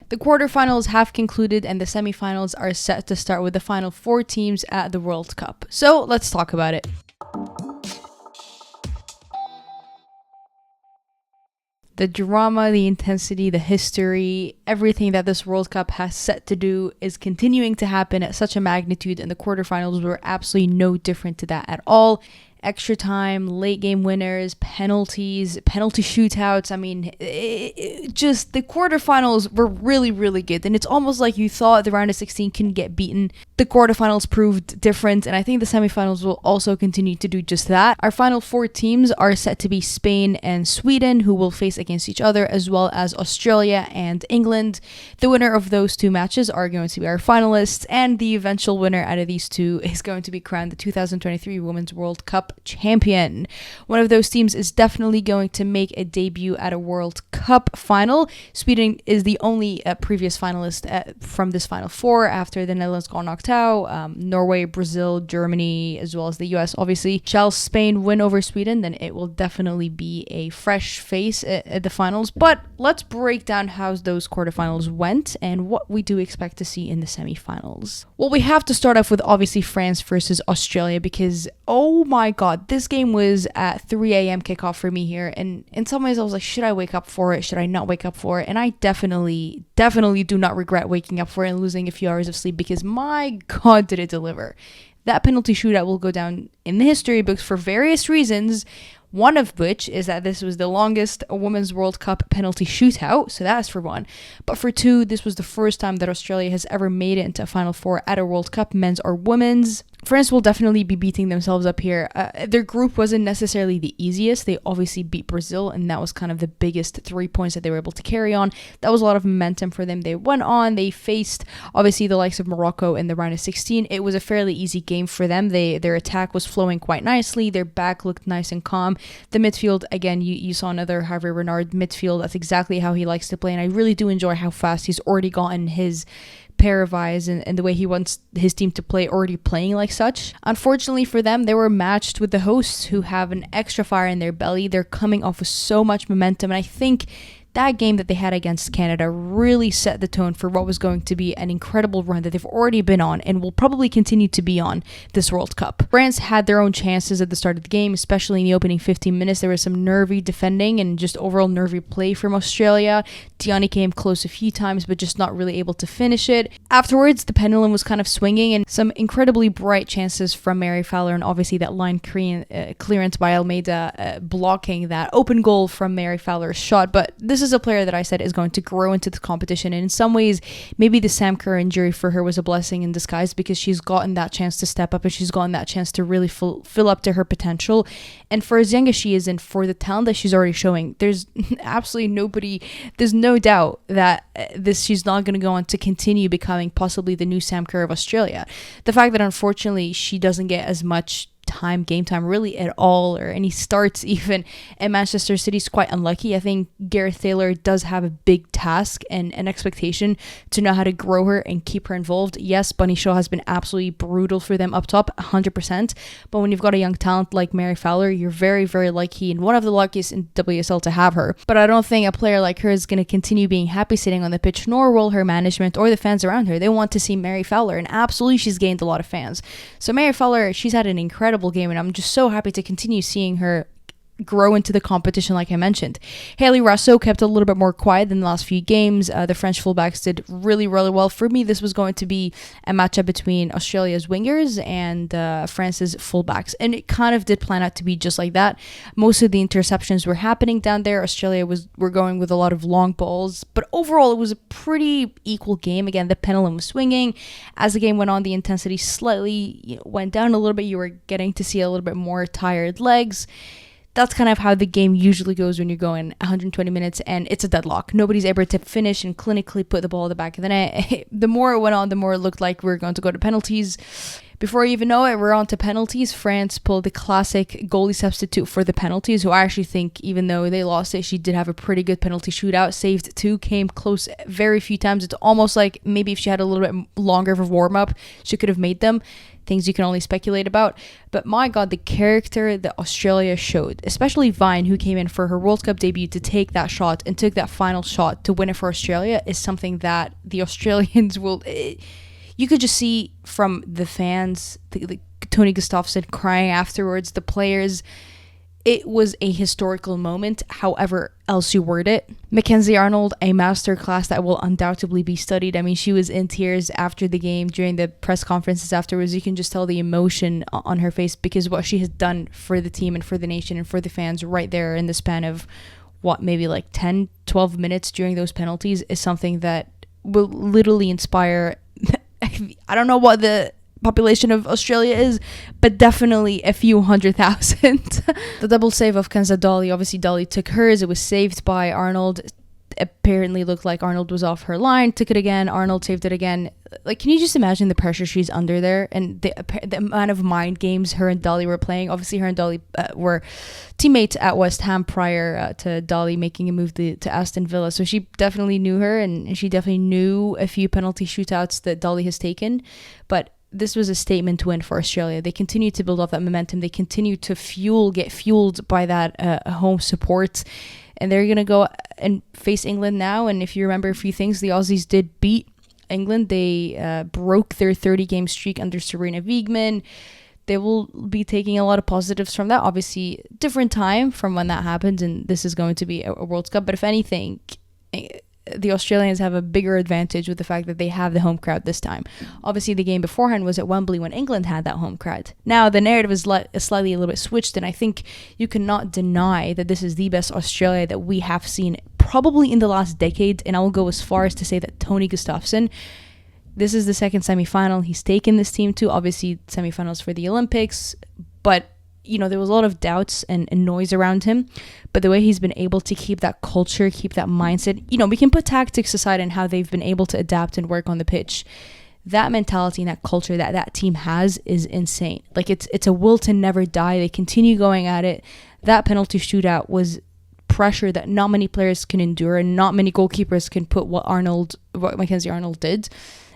The quarterfinals have concluded and the semifinals are set to start with the final 4 teams at the World Cup. So let's talk about it. The drama, the intensity, the history, everything that this World Cup has set to do is continuing to happen at such a magnitude, and the quarterfinals were absolutely no different to that at all. Extra time, late game winners, penalties, penalty shootouts. I mean, just the quarterfinals were really, really good. And it's almost like you thought the round of 16 couldn't get beaten. The quarterfinals proved different, and I think the semifinals will also continue to do just that. Our final 4 teams are set to be Spain and Sweden, who will face against each other, as well as Australia and England. The winner of those 2 matches are going to be our finalists, and the eventual winner out of these 2 is going to be crowned the 2023 Women's World Cup champion. One of those teams is definitely going to make a debut at a World Cup final. Sweden is the only previous finalist from this final 4 after the Netherlands got knocked out. Norway, Brazil, Germany, as well as the US, obviously. Shall Spain win over Sweden, then it will definitely be a fresh face at the finals. But let's break down how those quarterfinals went and what we do expect to see in the semifinals. Well, we have to start off with obviously France versus Australia, because oh my god, this game was at 3 a.m. kickoff for me here, and in some ways I was like, should I wake up for it? Should I not wake up for it? And I definitely do not regret waking up for it and losing a few hours of sleep, because my god, did it deliver. That penalty shootout will go down in the history books for various reasons, one of which is that this was the longest Women's World Cup penalty shootout, so that's for one. But for 2, this was the first time that Australia has ever made it into a Final 4 at a World Cup, men's or women's. France will definitely be beating themselves up here. Their group wasn't necessarily the easiest. They obviously beat Brazil, and that was kind of the biggest 3 points that they were able to carry on. That was a lot of momentum for them. They went on. They faced, obviously, the likes of Morocco in the round of 16. It was a fairly easy game for them. Their attack was flowing quite nicely. Their back looked nice and calm. The midfield, again, you saw another Hervé Renard midfield. That's exactly how he likes to play, and I really do enjoy how fast he's already gotten his pair of eyes and the way he wants his team to play, already playing like such. Unfortunately for them, they were matched with the hosts, who have an extra fire in their belly. They're coming off with so much momentum, and I think that game that they had against Canada really set the tone for what was going to be an incredible run that they've already been on and will probably continue to be on this World Cup. France had their own chances at the start of the game, especially in the opening 15 minutes. There was some nervy defending and just overall nervy play from Australia. Diani came close a few times, but just not really able to finish it. Afterwards, the pendulum was kind of swinging, and some incredibly bright chances from Mary Fowler, and obviously that line clearance by Almeida blocking that open goal from Mary Fowler's shot. But this is a player that I said is going to grow into the competition, and in some ways maybe the Sam Kerr injury for her was a blessing in disguise, because she's gotten that chance to step up and she's gotten that chance to really fill up to her potential. And for as young as she is and for the talent that she's already showing, there's absolutely there's no doubt that she's not going to go on to continue becoming possibly the new Sam Kerr of Australia. The fact that unfortunately she doesn't get as much game time really at all, or any starts even at Manchester City, is quite unlucky. I think Gareth Taylor does have a big task and an expectation to know how to grow her and keep her involved. Yes, Bunny Shaw has been absolutely brutal for them up top, 100%, but when you've got a young talent like Mary Fowler, you're very, very lucky and one of the luckiest in WSL to have her. But I don't think a player like her is going to continue being happy sitting on the pitch, nor will her management or the fans around her. They want to see Mary Fowler, and absolutely she's gained a lot of fans. So Mary Fowler, she's had an incredible game, and I'm just so happy to continue seeing her grow into the competition, like I mentioned. Haley Rasso kept a little bit more quiet than the last few games. The French fullbacks did really, really well. For me, this was going to be a matchup between Australia's wingers and France's fullbacks, and it kind of did plan out to be just like that. Most of the interceptions were happening down there. Australia were going with a lot of long balls, but overall it was a pretty equal game. Again, the pendulum was swinging. As the game went on, the intensity slightly went down a little bit. You were getting to see a little bit more tired legs. That's kind of how the game usually goes when you're going 120 minutes and it's a deadlock. Nobody's able to finish and clinically put the ball at the back of the net. The more it went on, the more it looked like we were going to go to penalties. Before you even know it, we're on to penalties. France pulled the classic goalie substitute for the penalties, who I actually think, even though they lost it, she did have a pretty good penalty shootout. Saved 2, came close very few times. It's almost like maybe if she had a little bit longer of a warm-up, she could have made them. Things you can only speculate about. But my God, the character that Australia showed, especially Vine, who came in for her World Cup debut to take that shot and took that final shot to win it for Australia, is something that the Australians will... You could just see from the fans, the Tony Gustafsson crying afterwards, the players. It was a historical moment, however else you word it. Mackenzie Arnold, a masterclass that will undoubtedly be studied. I mean, she was in tears after the game, during the press conferences afterwards. You can just tell the emotion on her face, because what she has done for the team and for the nation and for the fans right there in the span of, maybe like 10, 12 minutes during those penalties is something that will literally inspire... I don't know what the population of Australia is, but definitely a few 100,000. The double save of Kenza Dolly, obviously Dolly took hers, it was saved by Arnold. Apparently looked like Arnold was off her line, took it again, Arnold saved it again. Like, can you just imagine the pressure she's under there, and the amount of mind games her and Dolly were playing? Obviously her and Dolly were teammates at West Ham prior to Dolly making a move to Aston Villa, so she definitely knew her, and she definitely knew a few penalty shootouts that Dolly has taken. But this was a statement win for Australia. They continue to build off that momentum. They continue to get fueled by that home support. And they're going to go and face England now. And if you remember a few things, the Aussies did beat England. They broke their 30-game streak under Serena Wiegman. They will be taking a lot of positives from that. Obviously, different time from when that happened. And this is going to be a World Cup. But if anything, the Australians have a bigger advantage with the fact that they have the home crowd this time. Obviously, the game beforehand was at Wembley when England had that home crowd. Now, the narrative is slightly a little bit switched, and I think you cannot deny that this is the best Australia that we have seen probably in the last decade, and I will go as far as to say that Tony Gustafsson, this is the second semi-final he's taken this team to. Obviously, semi-finals for the Olympics, but there was a lot of doubts and noise around him, but the way he's been able to keep that culture, keep that mindset, we can put tactics aside and how they've been able to adapt and work on the pitch. That mentality and that culture that team has is insane. Like, it's a will to never die. They continue going at it. That penalty shootout was pressure that not many players can endure, and not many goalkeepers can put what Mackenzie Arnold did.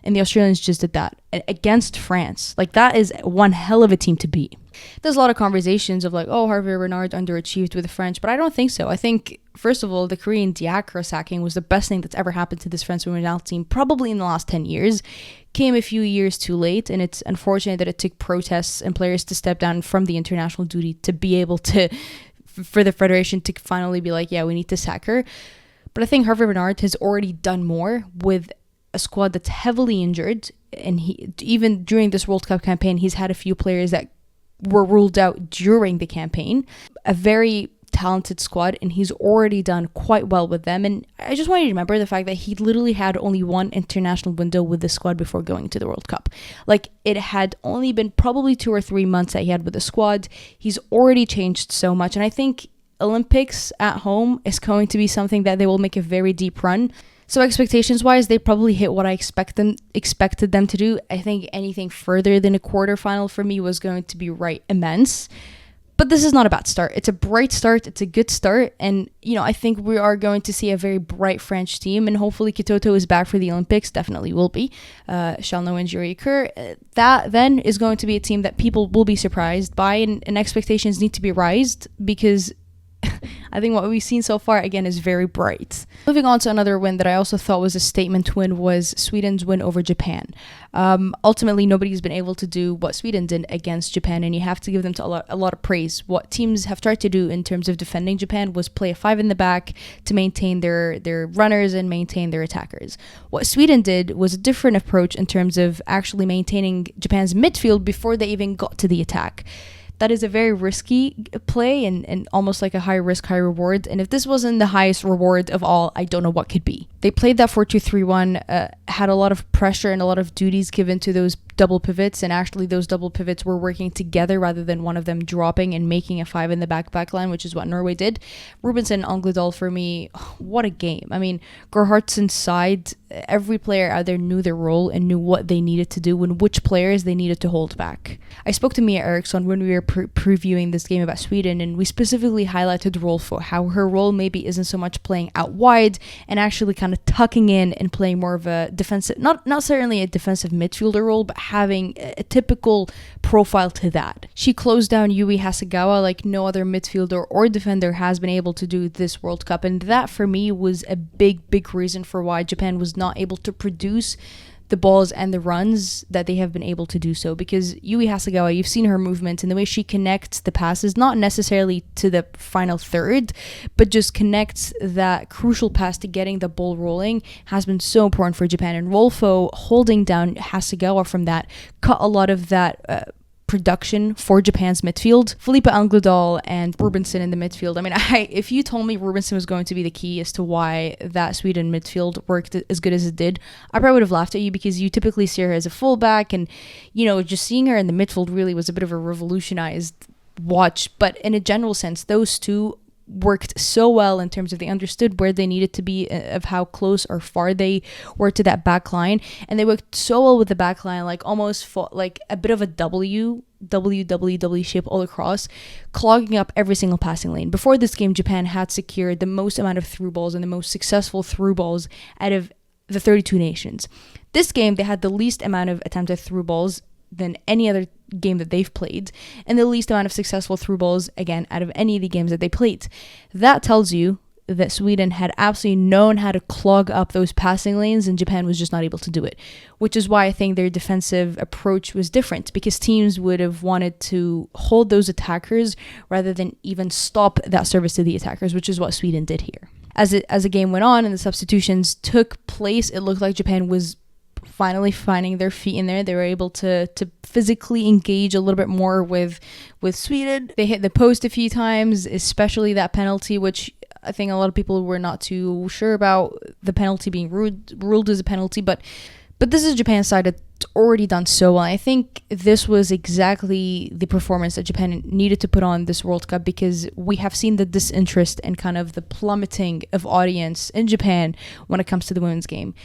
And the Australians just did that against France. Like, that is one hell of a team to beat. There's a lot of conversations of like, Hervé Renard underachieved with the French, but I don't think so. I think, first of all, the Korean Diacre sacking was the best thing that's ever happened to this French women's national team, probably in the last 10 years. Came a few years too late, and it's unfortunate that it took protests and players to step down from the international duty to be able to, for the federation to finally be like, yeah, we need to sack her. But I think Hervé Renard has already done more with a squad that's heavily injured, and even during this World Cup campaign, he's had a few players that were ruled out during the campaign. A very talented squad, and he's already done quite well with them. And I just want you to remember the fact that he literally had only one international window with the squad before going to the World Cup. Like, it had only been probably 2 or 3 months that he had with the squad. He's already changed so much, and I think Olympics at home is going to be something that they will make a very deep run. So expectations-wise, they probably hit what I expected them to do. I think anything further than a quarterfinal for me was going to be immense. But this is not a bad start. It's a bright start. It's a good start. And, I think we are going to see a very bright French team. And hopefully Kitoto is back for the Olympics. Definitely will be. Shall no injury occur. That then is going to be a team that people will be surprised by. And expectations need to be raised, because I think what we've seen so far, again, is very bright. Moving on to another win that I also thought was a statement win was Sweden's win over Japan. Ultimately, nobody's been able to do what Sweden did against Japan, and you have to give them a lot of praise. What teams have tried to do in terms of defending Japan was play a 5 in the back to maintain their runners and maintain their attackers. What Sweden did was a different approach in terms of actually maintaining Japan's midfield before they even got to the attack. That is a very risky play and almost like a high risk, high reward. And if this wasn't the highest reward of all, I don't know what could be. They played that 4-2-3-1, had a lot of pressure and a lot of duties given to those double pivots. And actually those double pivots were working together rather than one of them dropping and making a 5 in the back line, which is what Norway did. Rubinson and Angledal, for me, what a game. I mean, Gerhardsson's side every player out there knew their role and knew what they needed to do and which players they needed to hold back. I spoke to Mia Eriksson when we were previewing this game about Sweden, and we specifically highlighted Rolfo, how her role maybe isn't so much playing out wide and actually kind of tucking in and playing more of a defensive, not certainly a defensive midfielder role, but having a typical profile to that. She closed down Yui Hasegawa like no other midfielder or defender has been able to do this World Cup, and that for me was a big reason for why Japan was not able to produce the balls and the runs that they have been able to do so. Because Yui Hasegawa, you've seen her movement and the way she connects the passes, not necessarily to the final third, but just connects that crucial pass to getting the ball rolling, has been so important for Japan. And Rolfo holding down Hasegawa from that cut a lot of that production for Japan's midfield. Felipe Anglodal and Rubinson in the midfield. I mean, if you told me Rubinson was going to be the key as to why that Sweden midfield worked as good as it did, I probably would have laughed at you, because you typically see her as a fullback, and just seeing her in the midfield really was a bit of a revolutionized watch. But in a general sense, those two worked so well in terms of they understood where they needed to be, of how close or far they were to that back line, and they worked so well with the back line, like almost like a bit of a W shape all across, clogging up every single passing lane. Before this game, Japan had secured the most amount of through balls and the most successful through balls out of the 32 nations. This game, they had the least amount of attempted through balls than any other game that they've played, and the least amount of successful through balls, again, out of any of the games that they played. That tells you that Sweden had absolutely known how to clog up those passing lanes, and Japan was just not able to do it, which is why I think their defensive approach was different, because teams would have wanted to hold those attackers rather than even stop that service to the attackers, which is what Sweden did here. As the game went on and the substitutions took place, it looked like Japan was finally finding their feet in there. They were able to physically engage a little bit more with Sweden. They hit the post a few times, especially that penalty, which I think a lot of people were not too sure about, the penalty being ruled as a penalty, but this is Japan's side that's already done so well. I think this was exactly the performance that Japan needed to put on this World Cup, because we have seen the disinterest and kind of the plummeting of audience in Japan when it comes to the women's game.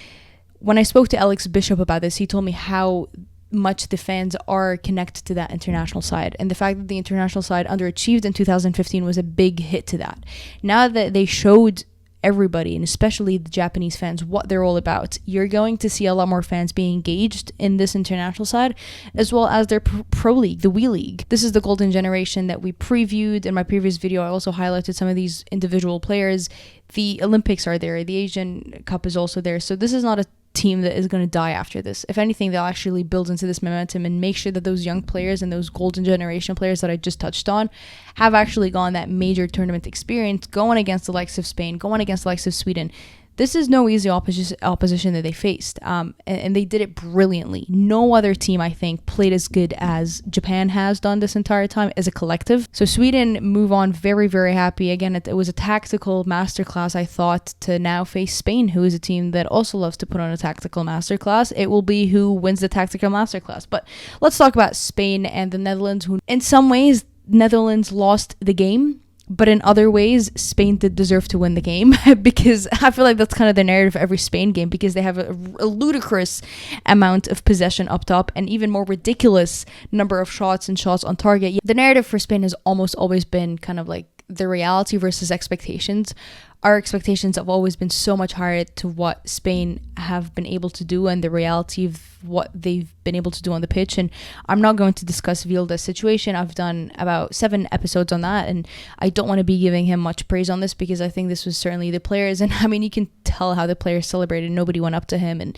When I spoke to Alex Bishop about this, he told me how much the fans are connected to that international side, and the fact that the international side underachieved in 2015 was a big hit to that. Now that they showed everybody, and especially the Japanese fans, what they're all about, you're going to see a lot more fans being engaged in this international side, as well as their pro league, the WE League. This is the golden generation that we previewed in my previous video. I also highlighted some of these individual players. The Olympics are there, the Asian Cup is also there, so this is not a team that is going to die after this. If anything, they'll actually build into this momentum and make sure that those young players and those golden generation players that I just touched on have actually gone that major tournament experience, going against the likes of Spain, going against the likes of Sweden. This is no easy opposition that they faced, and they did it brilliantly. No other team, I think, played as good as Japan has done this entire time as a collective. So Sweden move on very, very happy. Again, it was a tactical masterclass, I thought, to now face Spain, who is a team that also loves to put on a tactical masterclass. It will be who wins the tactical masterclass. But let's talk about Spain and the Netherlands, who in some ways, Netherlands lost the game, but in other ways, Spain did deserve to win the game, because I feel like that's kind of the narrative of every Spain game, because they have a ludicrous amount of possession up top and even more ridiculous number of shots and shots on target. The narrative for Spain has almost always been kind of like the reality versus expectations. Our expectations have always been so much higher to what Spain have been able to do and the reality of what they've been able to do on the pitch. And I'm not going to discuss Vilda's situation. I've done about 7 episodes on that, and I don't want to be giving him much praise on this, because I think this was certainly the players. And I mean, you can tell how the players celebrated. Nobody went up to him. And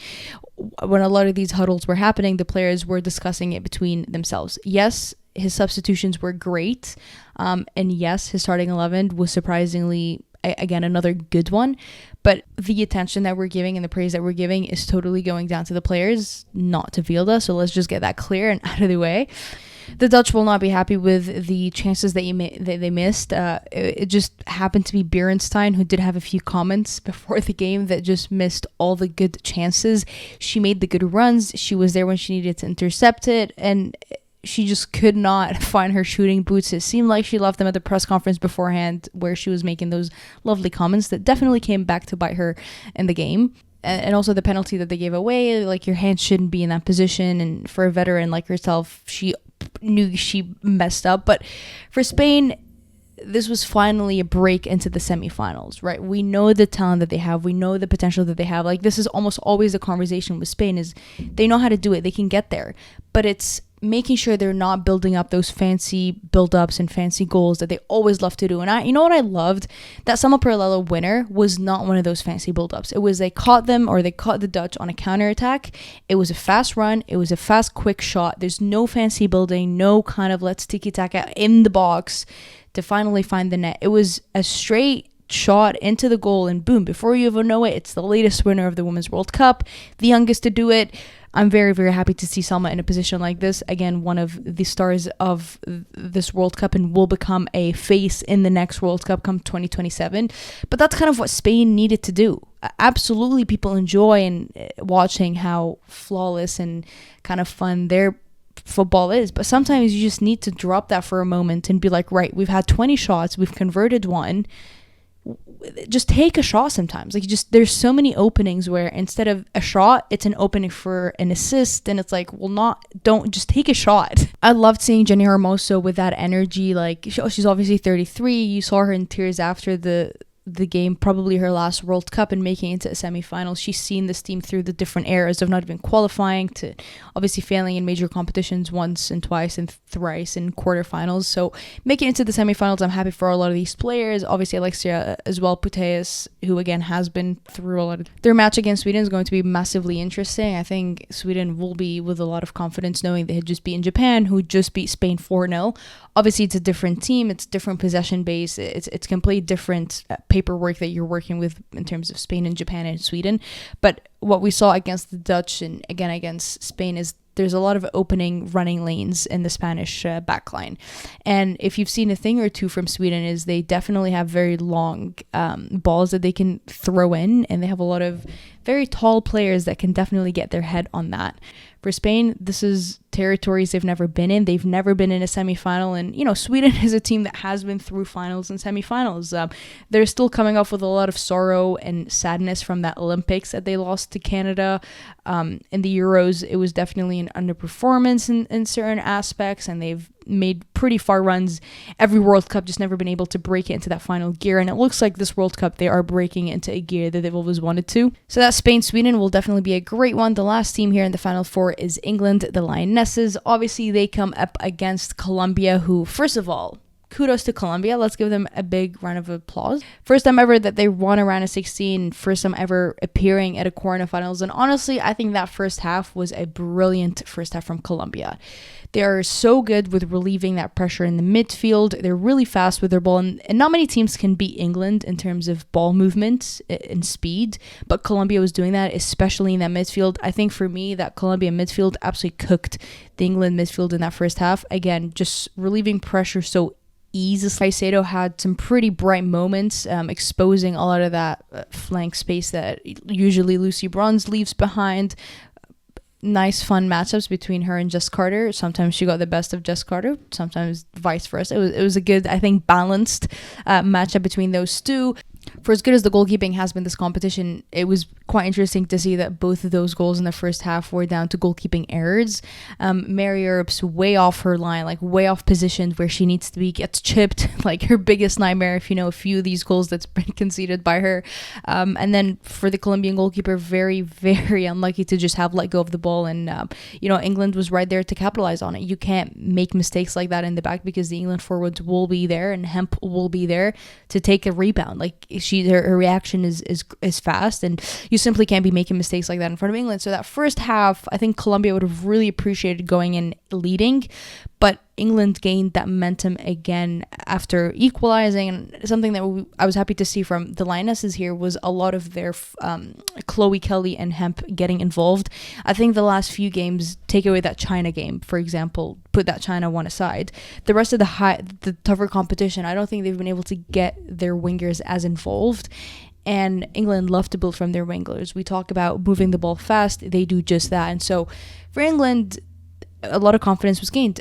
when a lot of these huddles were happening, the players were discussing it between themselves. Yes, his substitutions were great. And yes, his starting 11 was surprisingly, again, another good one. But the attention that we're giving and the praise that we're giving is totally going down to the players, not to Vilda. So let's just get that clear and out of the way. The Dutch will not be happy with the chances that they missed. It just happened to be Berenstein, who did have a few comments before the game, that just missed all the good chances. She made the good runs. She was there when she needed to intercept it, and she just could not find her shooting boots. It seemed like she left them at the press conference beforehand, where she was making those lovely comments that definitely came back to bite her in the game. and also the penalty that they gave away. Like, your hands shouldn't be in that position, and for a veteran like herself, she knew she messed up. But for Spain, this was finally a break into the semifinals, right? We know the talent that they have. We know the potential that they have. Like, this is almost always the conversation with Spain, is they know how to do it. They can get there. But it's making sure they're not building up those fancy build-ups and fancy goals that they always love to do. And you know what I loved? That Sama Parallelo winner was not one of those fancy build-ups. It was they caught the Dutch on a counterattack. It was a fast run. It was a fast, quick shot. There's no fancy building, no kind of let's tiki-taka in the box to finally find the net. It was a straight shot into the goal, and boom, before you even know it, it's the latest winner of the Women's World Cup, the youngest to do it. I'm very, very happy to see Salma in a position like this. Again, one of the stars of this World Cup, and will become a face in the next World Cup come 2027. But that's kind of what Spain needed to do. Absolutely, people enjoy and watching how flawless and kind of fun their football is, but sometimes you just need to drop that for a moment and be like, right, we've had 20 shots, we've converted one. Just take a shot sometimes. Like, there's so many openings where instead of a shot, it's an opening for an assist, and it's like, well, don't just take a shot. I loved seeing Jenny Hermoso with that energy. Like, she's obviously 33. You saw her in tears after the game, probably her last World Cup, and making it to a semi-final. She's seen this team through the different eras of not even qualifying to obviously failing in major competitions once and twice and thrice in quarterfinals. So making it to the semi-finals, I'm happy for a lot of these players. Obviously Alexia as well, Putellas, who again has been through a lot of their match against Sweden, is going to be massively interesting. I think Sweden will be with a lot of confidence knowing they had just beaten Japan, who just beat Spain 4-0. Obviously it's a different team, it's different possession base, it's completely different paperwork that you're working with in terms of Spain and Japan and Sweden. But what we saw against the Dutch and again against Spain is there's a lot of opening running lanes in the Spanish backline. And if you've seen a thing or two from Sweden, is they definitely have very long balls that they can throw in, and they have a lot of very tall players that can definitely get their head on that. For Spain, this is territories they've never been in. They've never been in a semifinal, and Sweden is a team that has been through finals and semifinals. They're still coming off with a lot of sorrow and sadness from that Olympics that they lost to Canada. In the Euros, it was definitely an underperformance in certain aspects, and they've made pretty far runs every World Cup, just never been able to break it into that final gear. And it looks like this World Cup they are breaking it into a gear that they've always wanted to. So that Spain-Sweden will definitely be a great one. The last team here in the Final Four is England, the Lionesses. Obviously, they come up against Colombia, who, first of all, kudos to Colombia. Let's give them a big round of applause. First time ever that they won a round of 16. First time ever appearing at a quarterfinals. And honestly, I think that first half was a brilliant first half from Colombia. They are so good with relieving that pressure in the midfield. They're really fast with their ball. And not many teams can beat England in terms of ball movement and speed. But Colombia was doing that, especially in that midfield. I think for me, that Colombia midfield absolutely cooked the England midfield in that first half. Again, just relieving pressure so easily. Caicedo had some pretty bright moments, exposing a lot of that flank space that usually Lucy Bronze leaves behind. Nice fun matchups between her and Jess Carter. Sometimes she got the best of Jess Carter, sometimes vice versa. It was a good, I think, balanced matchup between those two. For as good as the goalkeeping has been this competition, it was quite interesting to see that both of those goals in the first half were down to goalkeeping errors. Mary Earp's way off her line, like way off position where she needs to be, gets chipped, like her biggest nightmare if you know a few of these goals that's been conceded by her. And then for the Colombian goalkeeper, very, very unlucky to just have let go of the ball. And, England was right there to capitalize on it. You can't make mistakes like that in the back because the England forwards will be there and Hemp will be there to take a rebound. Like, her reaction is fast, and you simply can't be making mistakes like that in front of England. So that first half, I think Colombia would have really appreciated going in leading, but England gained that momentum again after equalizing. And something that I was happy to see from the Lionesses here was a lot of their Chloe Kelly and Hemp getting involved. I think the last few games, take away that China game, for example, put that China one aside, the rest of the tougher competition, I don't think they've been able to get their wingers as involved. And England love to build from their wingers. We talk about moving the ball fast. They do just that. And so for England, a lot of confidence was gained.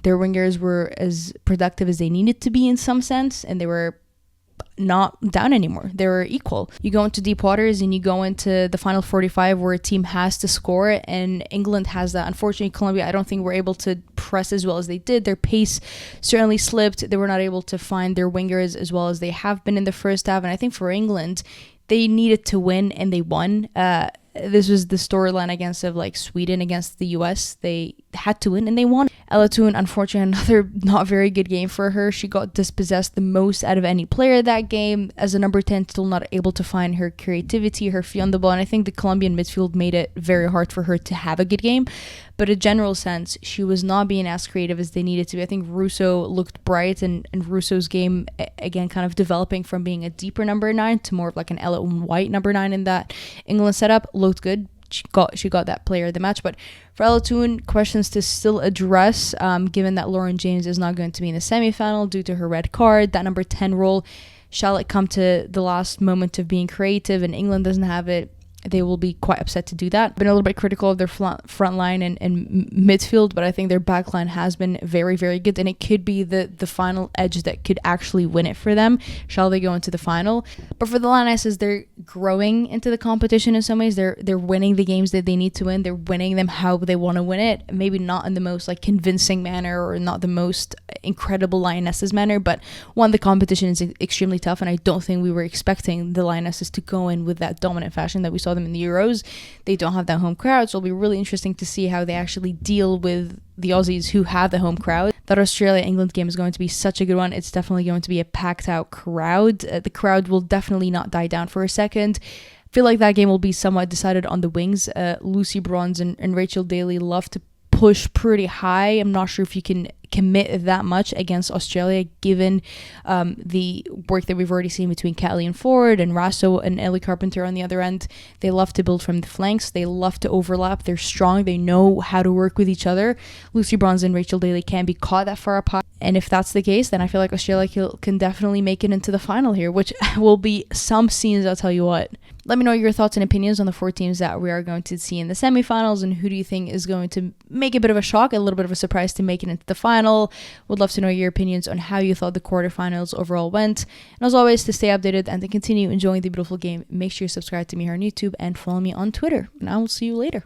Their wingers were as productive as they needed to be in some sense, and they were not down anymore. They were equal. You go into deep waters and you go into the final 45 where a team has to score, and England has that. Unfortunately, Colombia, I don't think were able to press as well as they did. Their pace certainly slipped. They were not able to find their wingers as well as they have been in the first half. And I think for England, they needed to win and they won. This was the storyline against Sweden against the US. They had to win and they won. Ella Toon, unfortunately, another not very good game for her. She got dispossessed the most out of any player that game. As a number 10, still not able to find her creativity, her feel on the ball. And I think the Colombian midfield made it very hard for her to have a good game. But in general sense, she was not being as creative as they needed to be. I think Russo looked bright, and Russo's game, again, kind of developing from being a deeper number 9 to more of like an Ella White number 9 in that England setup, looked good. She got that player of the match. But for Ella Toon, questions to still address, given that Lauren James is not going to be in the semifinal due to her red card. That number 10 role, shall it come to the last moment of being creative and England doesn't have it, they will be quite upset to do that. Been a little bit critical of their front line and midfield, but I think their back line has been very, very good, and it could be the final edge that could actually win it for them, shall they go into the final. But for the Lionesses, they're growing into the competition in some ways. They're winning the games that they need to win. They're winning them how they want to win it. Maybe not in the most convincing manner or not the most incredible Lionesses manner, but one, the competition is extremely tough, and I don't think we were expecting the Lionesses to go in with that dominant fashion that we saw them in the Euros. They don't have that home crowd, so it'll be really interesting to see how they actually deal with the Aussies who have the home crowd. That Australia-England game is going to be such a good one. It's definitely going to be a packed out crowd. The crowd will definitely not die down for a second. I feel like that game will be somewhat decided on the wings. Lucy Bronze and Rachel Daly love to push pretty high. I'm not sure if you can commit that much against Australia, given the work that we've already seen between Kathleen Ford and Rasso and Ellie Carpenter on the other end. They love to build from the flanks. They love to overlap. They're strong. They know how to work with each other. Lucy Bronze and Rachel Daly can be caught that far apart. And if that's the case, then I feel like Australia can definitely make it into the final here, which will be some scenes, I'll tell you what. Let me know your thoughts and opinions on the 4 teams that we are going to see in the semifinals, and who do you think is going to make a bit of a shock, a little bit of a surprise to make it into the final. Would love to know your opinions on how you thought the quarterfinals overall went. And as always, to stay updated and to continue enjoying the beautiful game, make sure you subscribe to me here on YouTube and follow me on Twitter. And I will see you later.